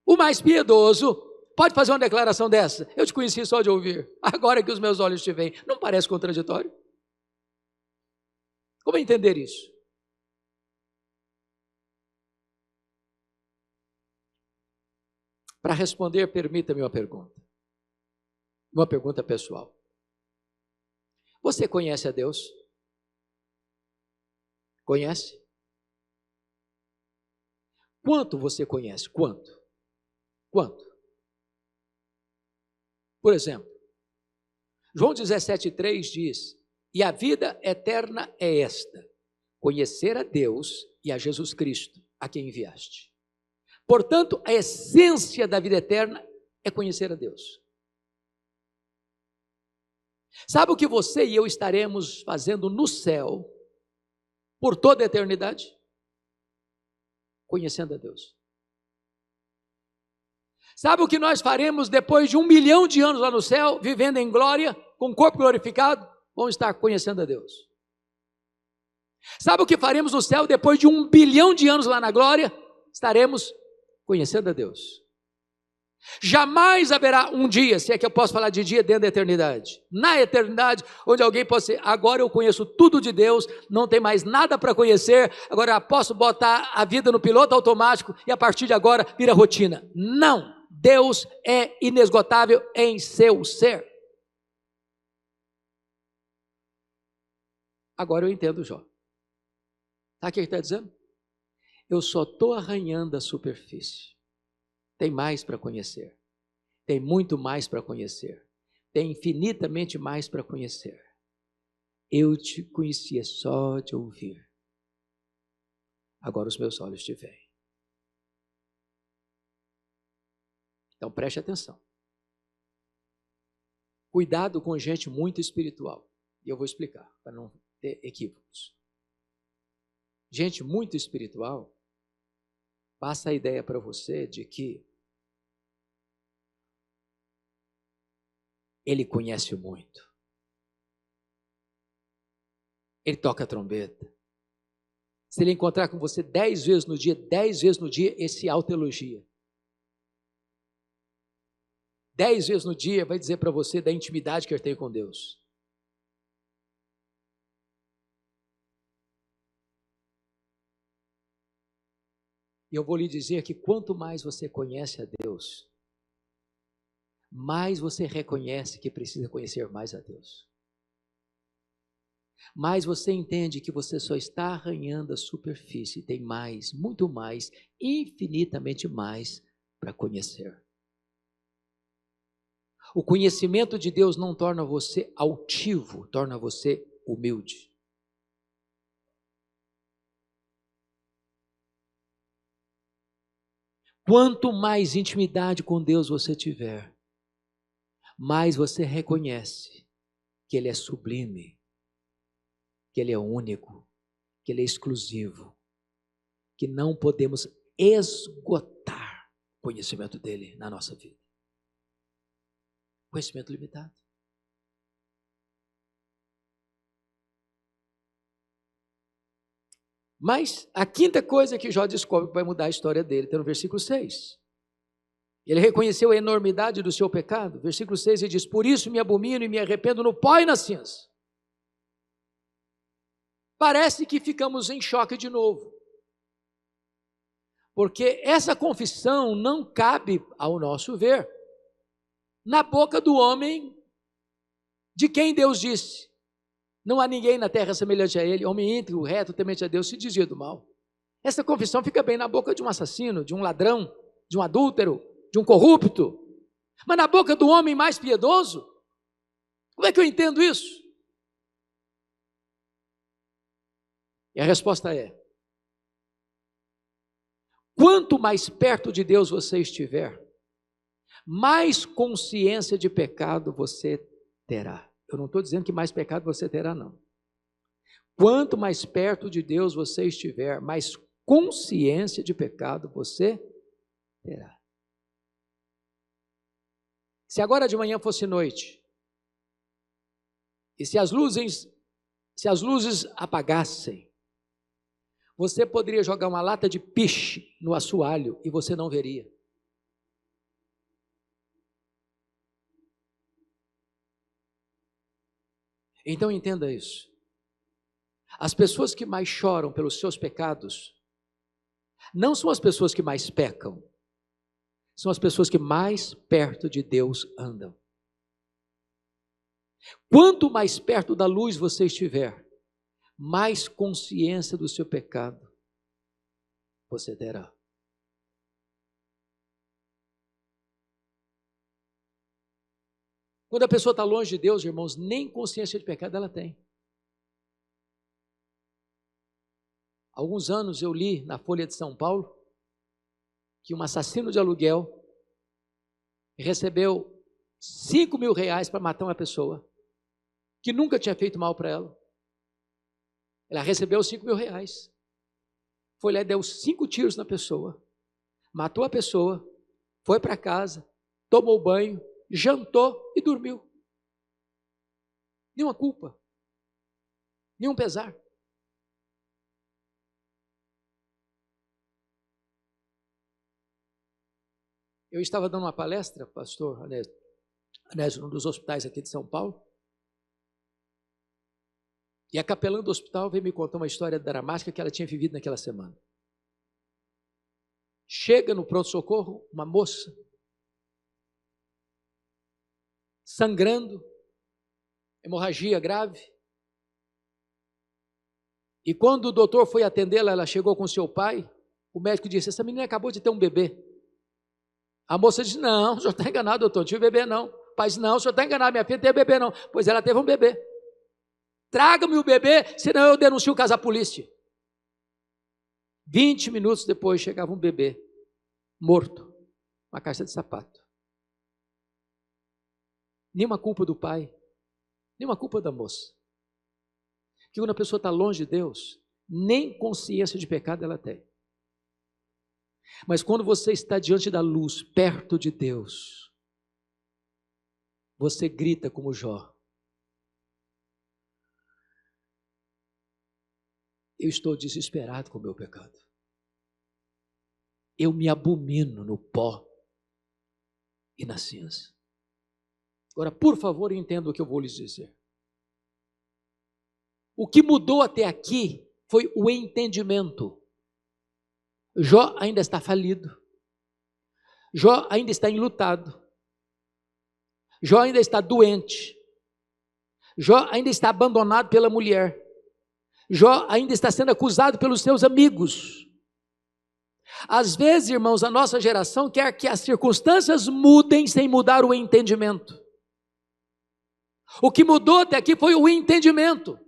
Speaker 1: o mais piedoso, pode fazer uma declaração dessa? Eu te conheci só de ouvir, agora que os meus olhos te veem. Não parece contraditório? Como entender isso? Para responder, permita-me uma pergunta pessoal. Você conhece a Deus? Conhece? Quanto você conhece? Quanto? Por exemplo, João 17,3 diz: e a vida eterna é esta, conhecer a Deus e a Jesus Cristo, a quem enviaste. Portanto, a essência da vida eterna é conhecer a Deus. Sabe o que você e eu estaremos fazendo no céu por toda a eternidade? Conhecendo a Deus. Sabe o que nós faremos depois de 1 milhão de anos lá no céu, vivendo em glória, com o corpo glorificado? Vamos estar conhecendo a Deus. Sabe o que faremos no céu depois de 1 bilhão de anos lá na glória? Estaremos conhecendo a Deus. Jamais haverá um dia, se é que eu posso falar de dia dentro da eternidade, na eternidade, onde alguém possa dizer: agora eu conheço tudo de Deus, não tem mais nada para conhecer, agora posso botar a vida no piloto automático e a partir de agora vira rotina. Não, Deus é inesgotável em seu ser. Agora eu entendo Jó. Sabe o que ele está dizendo? Eu só estou arranhando a superfície. Tem mais para conhecer, tem muito mais para conhecer, tem infinitamente mais para conhecer. Eu te conhecia só de ouvir, agora os meus olhos te veem. Então preste atenção. Cuidado com gente muito espiritual, e eu vou explicar, para não ter equívocos. Gente muito espiritual passa a ideia para você de que ele conhece muito. Ele toca a trombeta. Se ele encontrar com você 10 vezes no dia, 10 vezes no dia, esse autoelogia. 10 vezes no dia vai dizer para você da intimidade que ele tem com Deus. E eu vou lhe dizer que quanto mais você conhece a Deus, mais você reconhece que precisa conhecer mais a Deus. Mais você entende que você só está arranhando a superfície, tem mais, muito mais, infinitamente mais para conhecer. O conhecimento de Deus não torna você altivo, torna você humilde. Quanto mais intimidade com Deus você tiver, mais você reconhece que Ele é sublime, que Ele é único, que Ele é exclusivo, que não podemos esgotar o conhecimento dEle na nossa vida. Conhecimento limitado. Mas a quinta coisa que Jó descobre que vai mudar a história dele está no versículo 6. Ele reconheceu a enormidade do seu pecado. Versículo 6 ele diz: por isso me abomino e me arrependo no pó e nas cinzas. Parece que ficamos em choque de novo, porque essa confissão não cabe, ao nosso ver, na boca do homem de quem Deus disse: não há ninguém na terra semelhante a ele, homem íntegro, reto, temente a Deus, se desvia do mal. Essa confissão fica bem na boca de um assassino, de um ladrão, de um adúltero, de um corrupto. Mas na boca do homem mais piedoso, como é que eu entendo isso? E a resposta é: quanto mais perto de Deus você estiver, mais consciência de pecado você terá. Eu não estou dizendo que mais pecado você terá, não. Quanto mais perto de Deus você estiver, mais consciência de pecado você terá. Se agora de manhã fosse noite, e se as luzes apagassem, você poderia jogar uma lata de piche no assoalho e você não veria. Então entenda isso. As pessoas que mais choram pelos seus pecados não são as pessoas que mais pecam, são as pessoas que mais perto de Deus andam. Quanto mais perto da luz você estiver, mais consciência do seu pecado você terá. Quando a pessoa está longe de Deus, irmãos, nem consciência de pecado ela tem. Há alguns anos eu li na Folha de São Paulo que um assassino de aluguel recebeu R$5.000 para matar uma pessoa que nunca tinha feito mal para ela. Ela recebeu R$5.000. Foi lá e deu 5 tiros na pessoa, matou a pessoa, foi para casa, tomou banho, jantou e dormiu. Nenhuma culpa, nenhum pesar. Eu estava dando uma palestra, pastor Anésio, num dos hospitais aqui de São Paulo, e a capelã do hospital veio me contar uma história dramática que ela tinha vivido naquela semana. Chega no pronto-socorro uma moça, sangrando, hemorragia grave, e quando o doutor foi atendê-la, ela chegou com seu pai, o médico disse, essa menina acabou de ter um bebê. A moça disse, não, o senhor está enganado, doutor, não tive bebê não. O pai disse, não, o senhor está enganado, minha filha não teve bebê não. Pois ela teve um bebê. Traga-me o bebê, senão eu denuncio o caso à polícia. 20 minutos depois chegava um bebê, morto, uma caixa de sapato. Nenhuma culpa do pai, nenhuma culpa da moça. Porque quando a pessoa está longe de Deus, nem consciência de pecado ela tem. Mas quando você está diante da luz, perto de Deus, você grita como Jó. Eu estou desesperado com o meu pecado. Eu me abomino no pó e na cinza. Agora, por favor, entenda o que eu vou lhes dizer. O que mudou até aqui foi o entendimento. Jó ainda está falido. Jó ainda está enlutado. Jó ainda está doente. Jó ainda está abandonado pela mulher. Jó ainda está sendo acusado pelos seus amigos. Às vezes, irmãos, a nossa geração quer que as circunstâncias mudem sem mudar o entendimento. O que mudou até aqui foi o entendimento,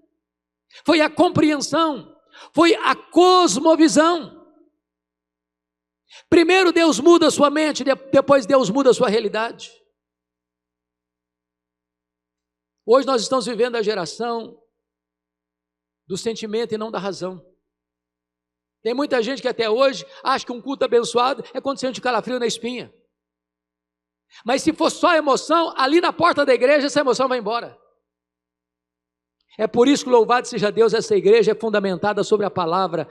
Speaker 1: foi a compreensão, foi a cosmovisão. Primeiro Deus muda a sua mente, depois Deus muda a sua realidade. Hoje nós estamos vivendo a geração do sentimento e não da razão. Tem muita gente que até hoje acha que um culto abençoado é quando sente calafrio na espinha. Mas se for só emoção, ali na porta da igreja essa emoção vai embora. É por isso que louvado seja Deus, essa igreja é fundamentada sobre a palavra.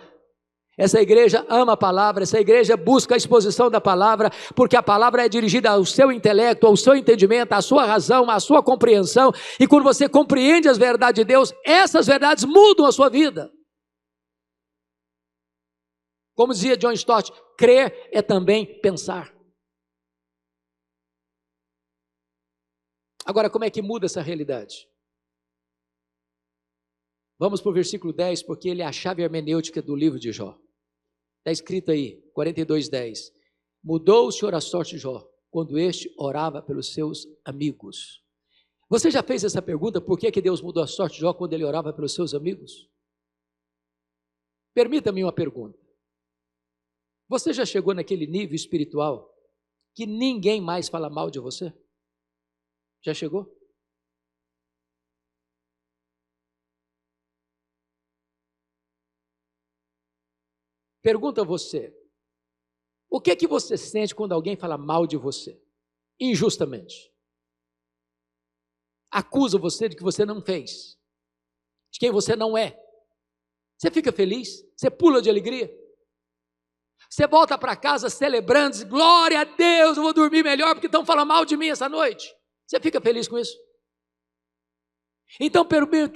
Speaker 1: Essa igreja ama a palavra, essa igreja busca a exposição da palavra, porque a palavra é dirigida ao seu intelecto, ao seu entendimento, à sua razão, à sua compreensão, e quando você compreende as verdades de Deus, essas verdades mudam a sua vida. Como dizia John Stott, crer é também pensar. Agora, como é que muda essa realidade? Vamos para o versículo 10, porque ele é a chave hermenêutica do livro de Jó. Está escrito aí, 42:10. Mudou o Senhor a sorte de Jó, quando este orava pelos seus amigos. Você já fez essa pergunta, por que Deus mudou a sorte de Jó quando ele orava pelos seus amigos? Permita-me uma pergunta. Você já chegou naquele nível espiritual que ninguém mais fala mal de você? Já chegou? Pergunta a você, o que é que você sente quando alguém fala mal de você? Injustamente. Acusa você de que você não fez, de quem você não é. Você fica feliz? Você pula de alegria? Você volta para casa celebrando, diz, glória a Deus, eu vou dormir melhor porque estão falando mal de mim essa noite. Você fica feliz com isso? Então,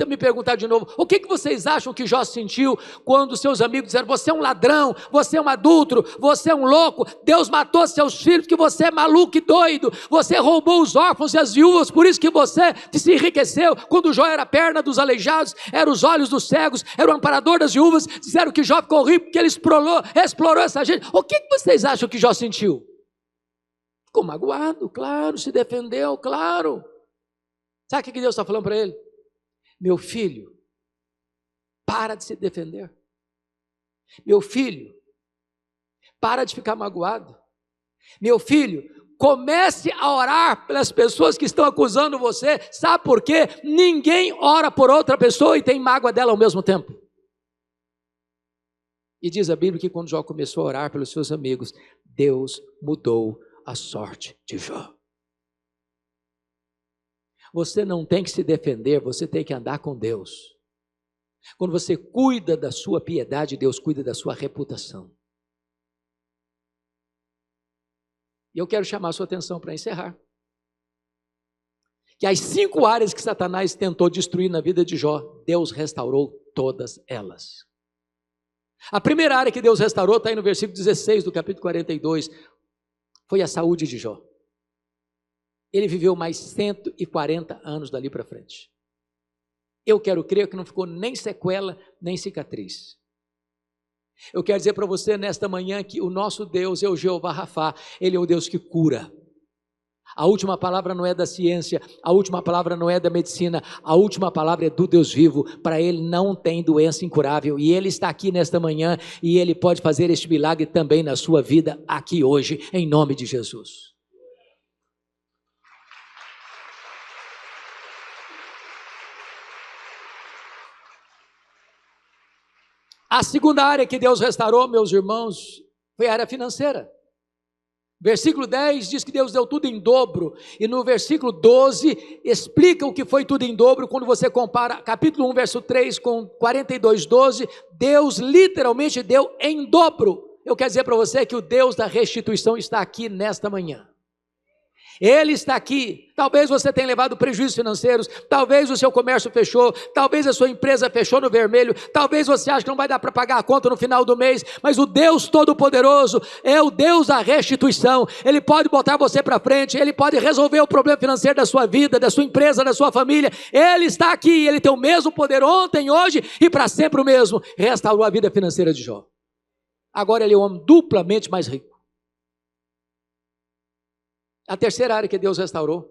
Speaker 1: me perguntar de novo, o que vocês acham que Jó sentiu quando seus amigos disseram, você é um ladrão, você é um adúltero, você é um louco, Deus matou seus filhos porque você é maluco e doido, você roubou os órfãos e as viúvas, por isso que você se enriqueceu, quando Jó era a perna dos aleijados, era os olhos dos cegos, era o amparador das viúvas, disseram que Jó ficou rico porque ele explorou essa gente. O que vocês acham que Jó sentiu? Ficou magoado, claro, se defendeu, claro. Sabe o que Deus está falando para ele? Meu filho, para de se defender. Meu filho, para de ficar magoado. Meu filho, comece a orar pelas pessoas que estão acusando você. Sabe por quê? Ninguém ora por outra pessoa e tem mágoa dela ao mesmo tempo. E diz a Bíblia que quando Jó começou a orar pelos seus amigos, Deus mudou a sorte de Jó. Você não tem que se defender, você tem que andar com Deus. Quando você cuida da sua piedade, Deus cuida da sua reputação. E eu quero chamar a sua atenção para encerrar. Que as 5 áreas que Satanás tentou destruir na vida de Jó, Deus restaurou todas elas. A primeira área que Deus restaurou está aí no versículo 16 do capítulo 42, foi a saúde de Jó. Ele viveu mais 140 anos dali para frente. Eu quero crer que não ficou nem sequela, nem cicatriz. Eu quero dizer para você nesta manhã que o nosso Deus é o Jeová Rafá, Ele é o Deus que cura. A última palavra não é da ciência, a última palavra não é da medicina, a última palavra é do Deus vivo. Para Ele não tem doença incurável, e Ele está aqui nesta manhã, e Ele pode fazer este milagre também na sua vida, aqui hoje, em nome de Jesus. A segunda área que Deus restaurou, meus irmãos, foi a área financeira. Versículo 10 diz que Deus deu tudo em dobro, e no versículo 12 explica o que foi tudo em dobro. Quando você compara capítulo 1, verso 3 com 42, 12, Deus literalmente deu em dobro. Eu quero dizer para você que o Deus da restituição está aqui nesta manhã. Ele está aqui. Talvez você tenha levado prejuízos financeiros, talvez o seu comércio fechou, talvez a sua empresa fechou no vermelho, talvez você ache que não vai dar para pagar a conta no final do mês, mas o Deus Todo-Poderoso é o Deus da restituição. Ele pode botar você para frente, Ele pode resolver o problema financeiro da sua vida, da sua empresa, da sua família. Ele está aqui, Ele tem o mesmo poder ontem, hoje e para sempre o mesmo. Restaurou a vida financeira de Jó. Agora ele é um homem duplamente mais rico. A terceira área que Deus restaurou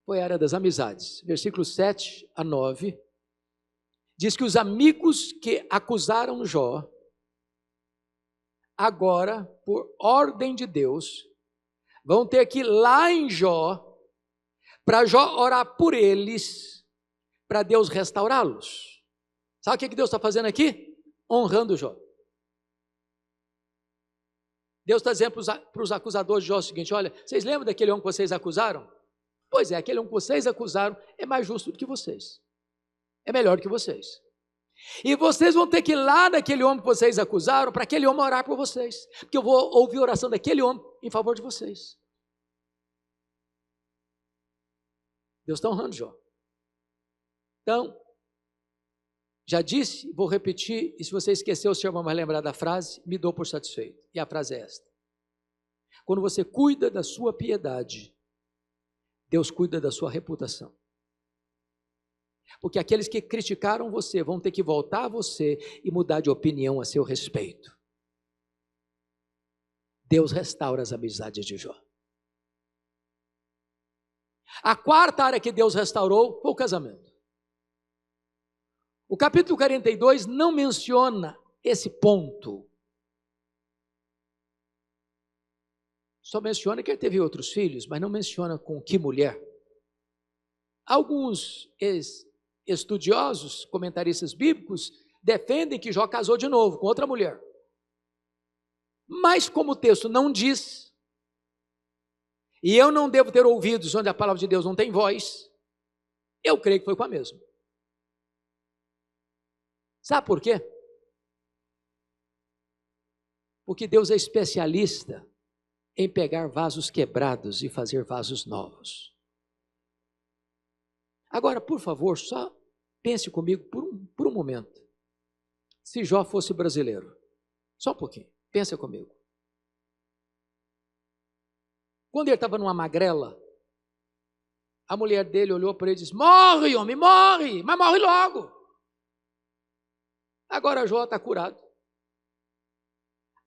Speaker 1: foi a área das amizades. Versículos 7 a 9, diz que os amigos que acusaram Jó, agora, por ordem de Deus, vão ter que ir lá em Jó, para Jó orar por eles, para Deus restaurá-los. Sabe o que Deus está fazendo aqui? Honrando Jó. Deus está dizendo para os acusadores de Jó o seguinte: olha, vocês lembram daquele homem que vocês acusaram? Pois é, aquele homem que vocês acusaram é mais justo do que vocês, é melhor do que vocês, e vocês vão ter que ir lá naquele homem que vocês acusaram, para aquele homem orar por vocês, porque eu vou ouvir a oração daquele homem em favor de vocês. Deus está honrando Jó. Então, já disse, vou repetir, e se você esqueceu, o senhor vai mais lembrar da frase, me dou por satisfeito. E a frase é esta: quando você cuida da sua piedade, Deus cuida da sua reputação. Porque aqueles que criticaram você vão ter que voltar a você e mudar de opinião a seu respeito. Deus restaura as amizades de Jó. A quarta área que Deus restaurou foi o casamento. O capítulo 42 não menciona esse ponto. Só menciona que ele teve outros filhos, mas não menciona com que mulher. Alguns estudiosos, comentaristas bíblicos, defendem que Jó casou de novo com outra mulher. Mas como o texto não diz, e eu não devo ter ouvidos onde a palavra de Deus não tem voz, eu creio que foi com a mesma. Sabe por quê? Porque Deus é especialista em pegar vasos quebrados e fazer vasos novos. Agora, por favor, só pense comigo por um momento. Se Jó fosse brasileiro, só um pouquinho, pensa comigo. Quando ele estava numa magrela, a mulher dele olhou para ele e disse: morre, homem, morre, mas morre logo. Agora Jó está curado.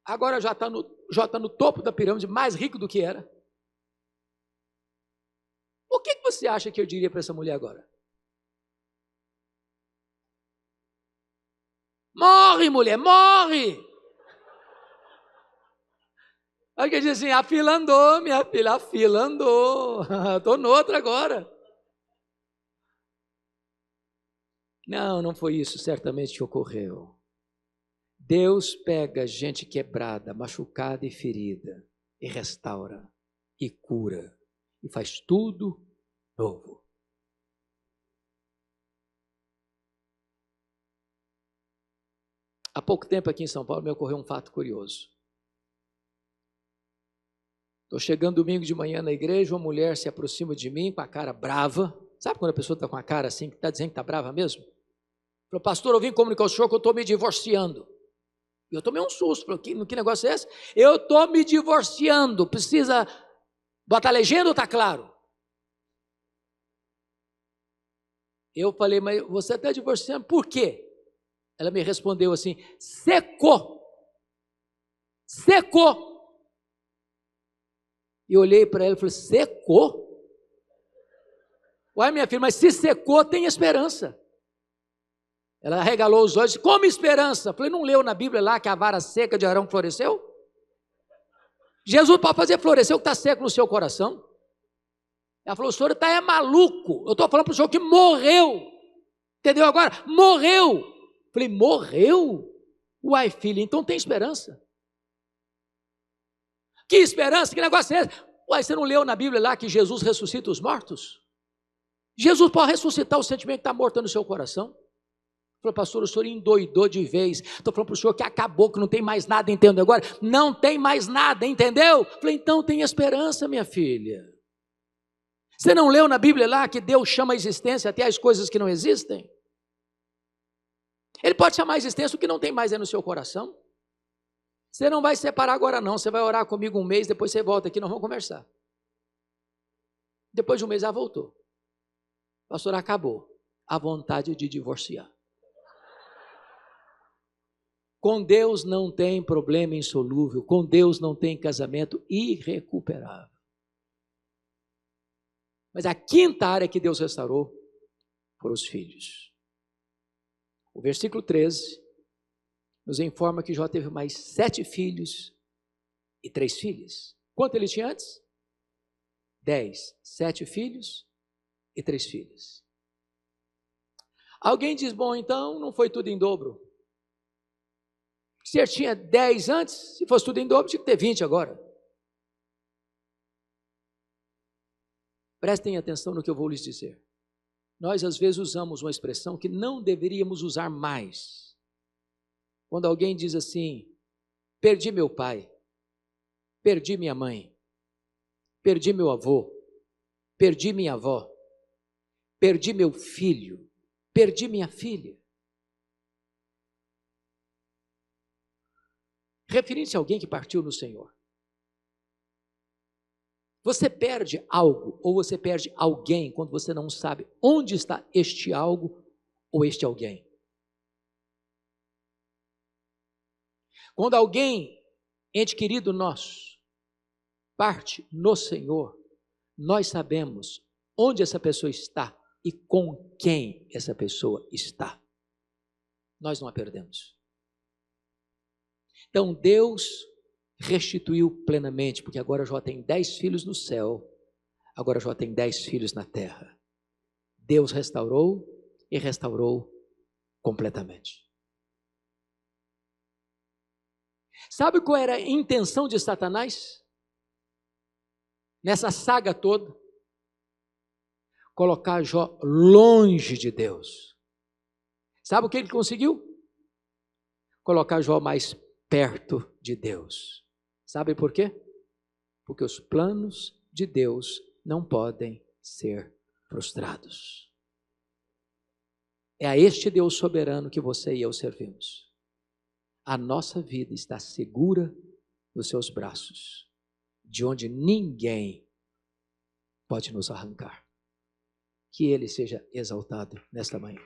Speaker 1: Agora já está no topo da pirâmide, mais rico do que era. O que você acha que eu diria para essa mulher agora? Morre, mulher, morre! Aí que diz assim: a fila andou, minha filha, a fila andou. Estou noutra agora. Não foi isso certamente que ocorreu. Deus pega gente quebrada, machucada e ferida, e restaura, e cura, e faz tudo novo. Há pouco tempo aqui em São Paulo me ocorreu um fato curioso. Estou chegando domingo de manhã na igreja, uma mulher se aproxima de mim com a cara brava. Sabe quando a pessoa está com a cara assim, que está dizendo que está brava mesmo? Falou: pastor, eu vim comunicar ao senhor que eu estou me divorciando. E eu tomei um susto. Falei: que negócio é esse? Eu estou me divorciando. Precisa botar legenda ou está claro? Eu falei: mas você está divorciando por quê? Ela me respondeu assim: secou. Secou. E olhei para ela e falei: secou? Uai, minha filha, mas se secou, tem esperança. Ela arregalou os olhos e disse: como esperança? Falei: não leu na Bíblia lá que a vara seca de Arão floresceu? Jesus pode fazer florescer o que está seco no seu coração. Ela falou: o senhor está maluco. Eu estou falando para o senhor que morreu. Entendeu agora? Morreu. Falei: morreu? Uai, filha, então tem esperança. Que esperança? Que negócio é esse? Uai, você não leu na Bíblia lá que Jesus ressuscita os mortos? Jesus pode ressuscitar o sentimento que está morto no seu coração. Falei: pastor, o senhor endoidou de vez. Estou falando para o senhor que acabou, que não tem mais nada, entendeu agora? Não tem mais nada, entendeu? Falei: então tem esperança, minha filha. Você não leu na Bíblia lá que Deus chama a existência até as coisas que não existem? Ele pode chamar a existência o que não tem mais no seu coração. Você não vai se separar agora não, você vai orar comigo um mês, depois você volta aqui, nós vamos conversar. Depois de um mês, ela voltou. Pastor, acabou a vontade de divorciar. Com Deus não tem problema insolúvel, com Deus não tem casamento irrecuperável. Mas a quinta área que Deus restaurou foram os filhos. O versículo 13 nos informa que Jó teve mais 7 filhos e 3 filhas. Quanto ele tinha antes? 10. 7 filhos e 3 filhas. Alguém diz: bom, então não foi tudo em dobro. Se ele tinha 10 antes, se fosse tudo em dobro, tinha que ter 20 agora. Prestem atenção no que eu vou lhes dizer. Nós às vezes usamos uma expressão que não deveríamos usar mais. Quando alguém diz assim: perdi meu pai, perdi minha mãe, perdi meu avô, perdi minha avó, perdi meu filho, perdi minha filha. Referindo-se a alguém que partiu no Senhor. Você perde algo ou você perde alguém quando você não sabe onde está este algo ou este alguém. Quando alguém, ente querido nosso, parte no Senhor, nós sabemos onde essa pessoa está e com quem essa pessoa está. Nós não a perdemos. Então Deus restituiu plenamente, porque agora Jó tem 10 filhos no céu, agora Jó tem 10 filhos na terra. Deus restaurou e restaurou completamente. Sabe qual era a intenção de Satanás? Nessa saga toda? Colocar Jó longe de Deus. Sabe o que ele conseguiu? Colocar Jó mais perto de Deus. Sabe por quê? Porque os planos de Deus não podem ser frustrados. É a este Deus soberano que você e eu servimos. A nossa vida está segura nos seus braços, de onde ninguém pode nos arrancar. Que Ele seja exaltado nesta manhã.